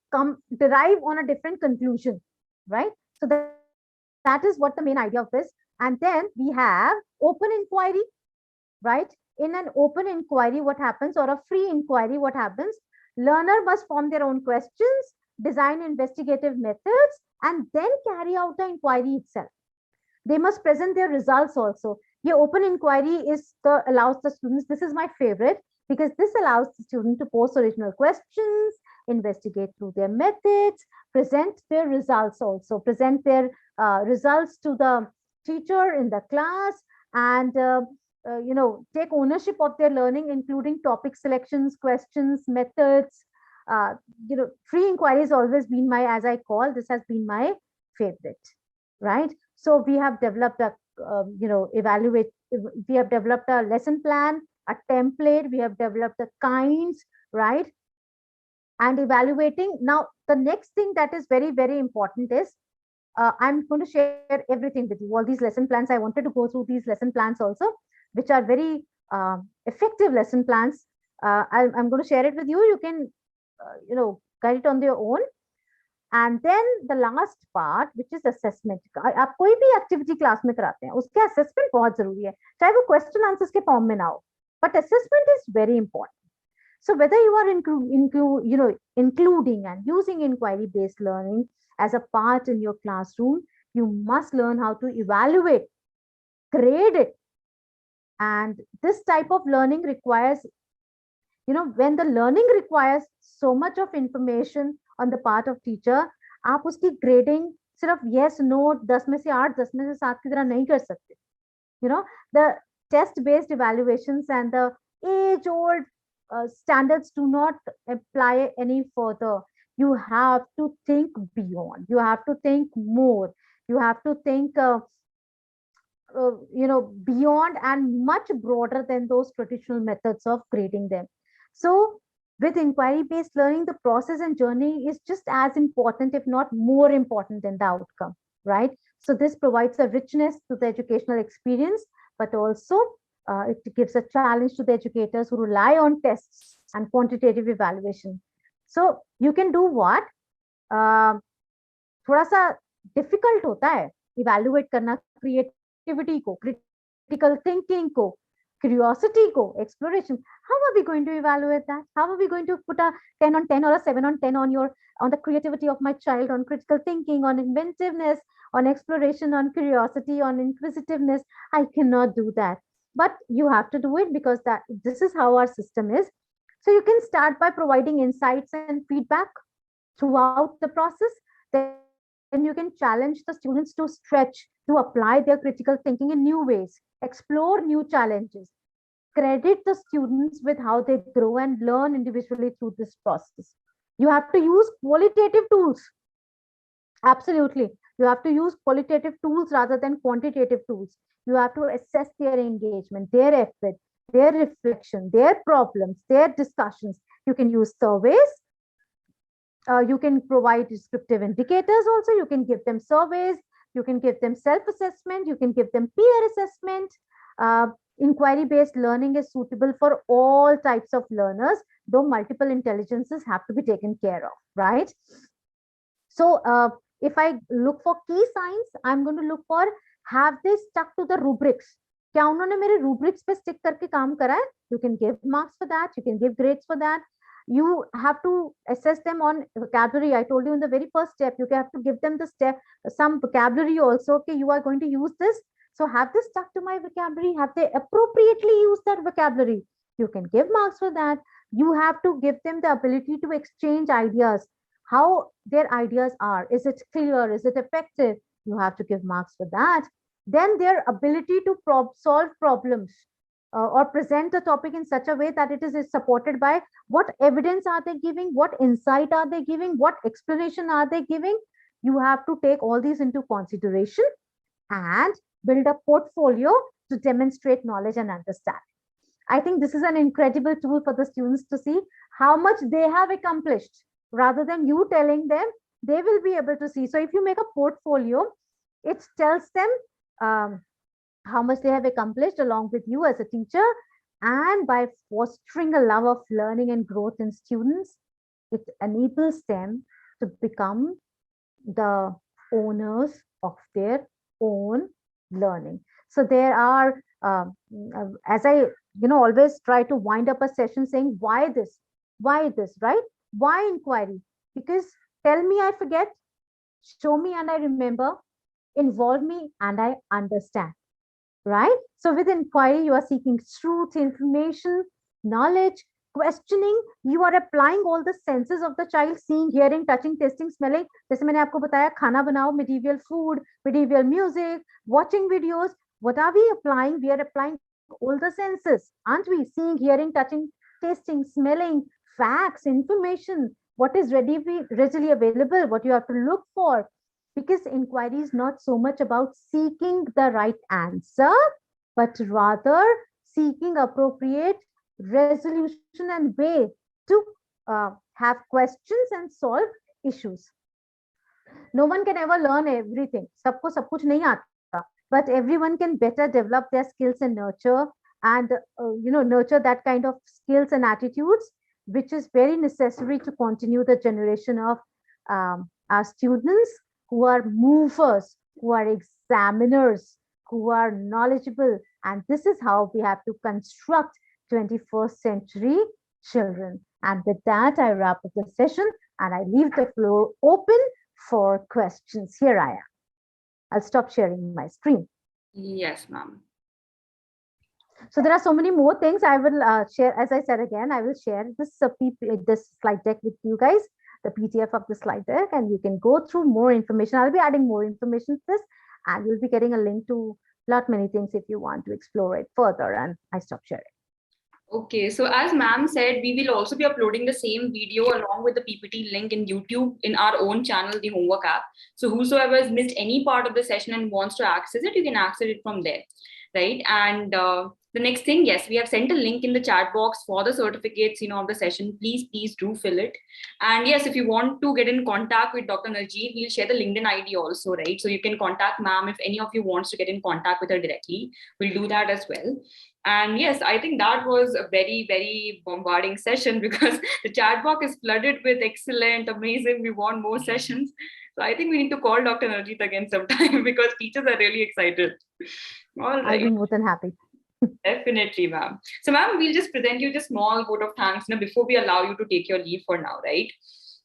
derive on a different conclusion, right? So that is what the main idea of this. And then we have open inquiry, right? In an open inquiry, what happens, or a free inquiry, what happens? Learner must form their own questions, design investigative methods, and then carry out the inquiry itself. They must present their results also. The open inquiry allows the students, this is my favorite, because this allows the student to pose original questions, investigate through their methods, present their results also, present their results to the teacher in the class, and take ownership of their learning, including topic selections, questions, methods. Free inquiry has always been my, as I call, this has been my favorite, right? So we have developed a, we have developed a lesson plan, a template, we have developed the kinds, right? And evaluating. Now, the next thing that is very, very important is, I'm going to share everything with you, all these lesson plans. I wanted to go through these lesson plans also, which are very effective lesson plans. I'm going to share it with you. You can, guide it on your own. And then the last part, which is assessment. आप कोई भी activity class में कराते हैं, उसके assessment बहुत जरूरी है, चाहे वो क्वेश्चन आंसर्स के फॉर्म में ना हो, but assessment is very important. So whether you are including and using inquiry based learning as a part in your classroom, you must learn how to evaluate, grade it. And this type of learning requires, when the learning requires so much of information on the part of teacher, आप उसकी grading सिर्फ yes no 10 में से 8 10 में से 7 की तरह नहीं कर सकते. The test based evaluations and the age old standards do not apply any further. You have to think beyond, you have to think more, you have to think beyond and much broader than those traditional methods of grading them. So with inquiry based learning, the process and journey is just as important, if not more important, than the outcome, right? So this provides a richness to the educational experience, but also it gives a challenge to the educators who rely on tests and quantitative evaluation. So you can do what? थोड़ा सा difficult होता है evaluate करना creativity को, critical thinking को, curiosity को, exploration. How are we going to evaluate that? How are we going to put a 10 on 10 or a 7 on 10 on the creativity of my child, on critical thinking, on inventiveness, on exploration, on curiosity, on inquisitiveness? I cannot do that. But you have to do it because this is how our system is. So you can start by providing insights and feedback throughout the process. Then you can challenge the students to stretch, to apply their critical thinking in new ways, explore new challenges, credit the students with how they grow and learn individually through this process. You have to use qualitative tools. Absolutely. You have to use qualitative tools rather than quantitative tools. You have to assess their engagement, their effort, their reflection, their problems, their discussions. You can use surveys. You can provide descriptive indicators also. You can give them surveys. You can give them self-assessment. You can give them peer assessment. Inquiry-based learning is suitable for all types of learners, though multiple intelligences have to be taken care of, right? So if I look for key signs, I'm going to look for, have they stuck to the rubrics? क्या उन्होंने मेरे rubrics पे stick करके काम करा है? You can give marks for that. You can give grades for that. You have to assess them on vocabulary. I told you in the very first step, you have to give them some vocabulary also. Okay, you are going to use this. So have they stuck to my vocabulary? Have they appropriately used that vocabulary? You can give marks for that. You have to give them the ability to exchange ideas, how their ideas are. Is it clear? Is it effective? You have to give marks for that. Then their ability to solve problems or present a topic in such a way that it is supported by what evidence are they giving, what insight are they giving, what explanation are they giving. You have to take all these into consideration and build a portfolio to demonstrate knowledge and understanding. I think this is an incredible tool for the students to see how much they have accomplished. Rather than you telling them, they will be able to see. So if you make a portfolio, it tells them how much they have accomplished along with you as a teacher. And by fostering a love of learning and growth in students, it enables them to become the owners of their own learning. So there are, as I always try to wind up a session saying, why this, right? Why inquiry? Because tell me I forget, show me and I remember, involve me and I understand, right? So with inquiry, you are seeking truth, information, knowledge, questioning. You are applying all the senses of the child, seeing, hearing, touching, tasting, smelling. जैसे मैंने आपको बताया, खाना बनाओ, medieval food, medieval music, watching videos. What are we applying? We are applying all the senses, aren't we? Seeing, hearing, touching, tasting, smelling, facts, information, what is readily available, what you have to look for. Because inquiry is not so much about seeking the right answer, but rather seeking appropriate resolution and way to have questions and solve issues. No one can ever learn everything. सबको सब कुछ नहीं आता, but everyone can better develop their skills and nurture nurture that kind of skills and attitudes, which is very necessary to continue the generation of Our students who are movers, who are examiners, who are knowledgeable. And this is how we have to construct 21st century children. And with that, I wrap up the session and I leave the floor open for questions. Here I am. I'll stop sharing my screen. Yes, ma'am. So there are so many more things I will share. As I said again, I will share this slide deck with you guys, the PDF of the slide deck, and you can go through more information. I'll be adding more information to this, and you'll be getting a link to lot many things if you want to explore it further. And I stop sharing. Okay, so as ma'am said, we will also be uploading the same video along with the PPT link in YouTube in our own channel, the homework app. So whosoever has missed any part of the session and wants to access it, you can access it from there, right? And the next thing, yes, we have sent a link in the chat box for the certificates, of the session. Please do fill it. And yes, if you want to get in contact with Dr. Nerjeet, we'll share the LinkedIn ID also, right? So you can contact ma'am if any of you wants to get in contact with her directly. We'll do that as well. And yes, I think that was a very, very bombarding session because the chat box is flooded with excellent, amazing, we want more sessions. So I think we need to call Dr. Nerjeet again sometime because teachers are really excited. All right. I'll be more than happy. Definitely, ma'am. So, ma'am, we'll just present you just small vote of thanks before we allow you to take your leave for now, right?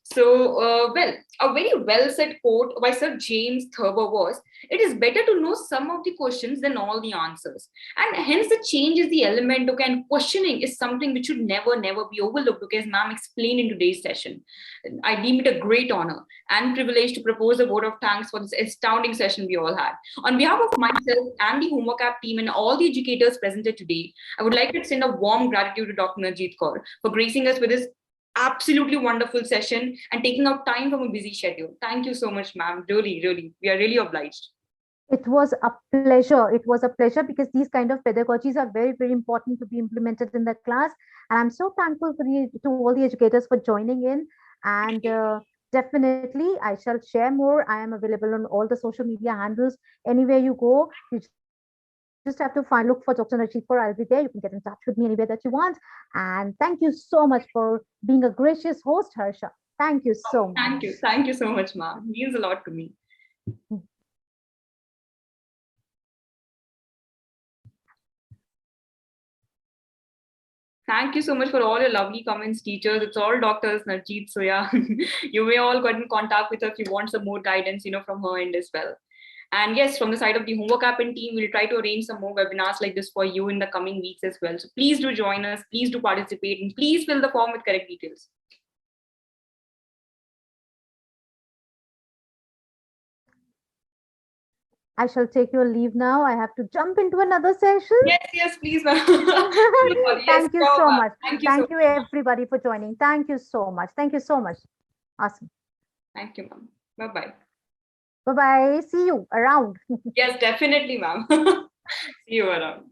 So, well, a very well said quote by Sir James Thurber was, "It is better to know some of the questions than all the answers." And hence, the change is the element, okay, and questioning is something which should never be overlooked, okay, as ma'am explained in today's session. I deem it a great honor and privilege to propose a vote of thanks for this astounding session we all had. On behalf of myself and the Homework App team and all the educators presented today, I would like to extend a warm gratitude to Dr. Nerjeet Kaur for gracing us with his absolutely wonderful session and taking out time from a busy schedule. Thank you so much, ma'am. Really, we are really obliged. It was a pleasure. It was a pleasure because these kind of pedagogies are very, very important to be implemented in the class. And I'm so thankful to all the educators for joining in. And definitely, I shall share more. I am available on all the social media handles. Anywhere you go, you just have to look for Dr. Nerjeet Kaur. I'll be there. You can get in touch with me anywhere that you want. And thank you so much for being a gracious host, Harsha. Thank you so much. Thank you so much, ma'am. It means a lot to me. Thank you so much for all your lovely comments, teachers. It's all Dr. Nerjeet. So yeah, you may all get in contact with her if you want some more guidance, from her end as well. And yes, from the side of the Homework App and team, we'll try to arrange some more webinars like this for you in the coming weeks as well. So please do join us, please do participate, and please fill the form with correct details. I shall take your leave now. I have to jump into another session. Yes, please, ma'am. Thank you so much. Thank you, everybody, for joining. Thank you so much. Thank you so much. Awesome. Thank you, ma'am. Bye-bye. Bye-bye. See you around. Yes, definitely, ma'am. See you around.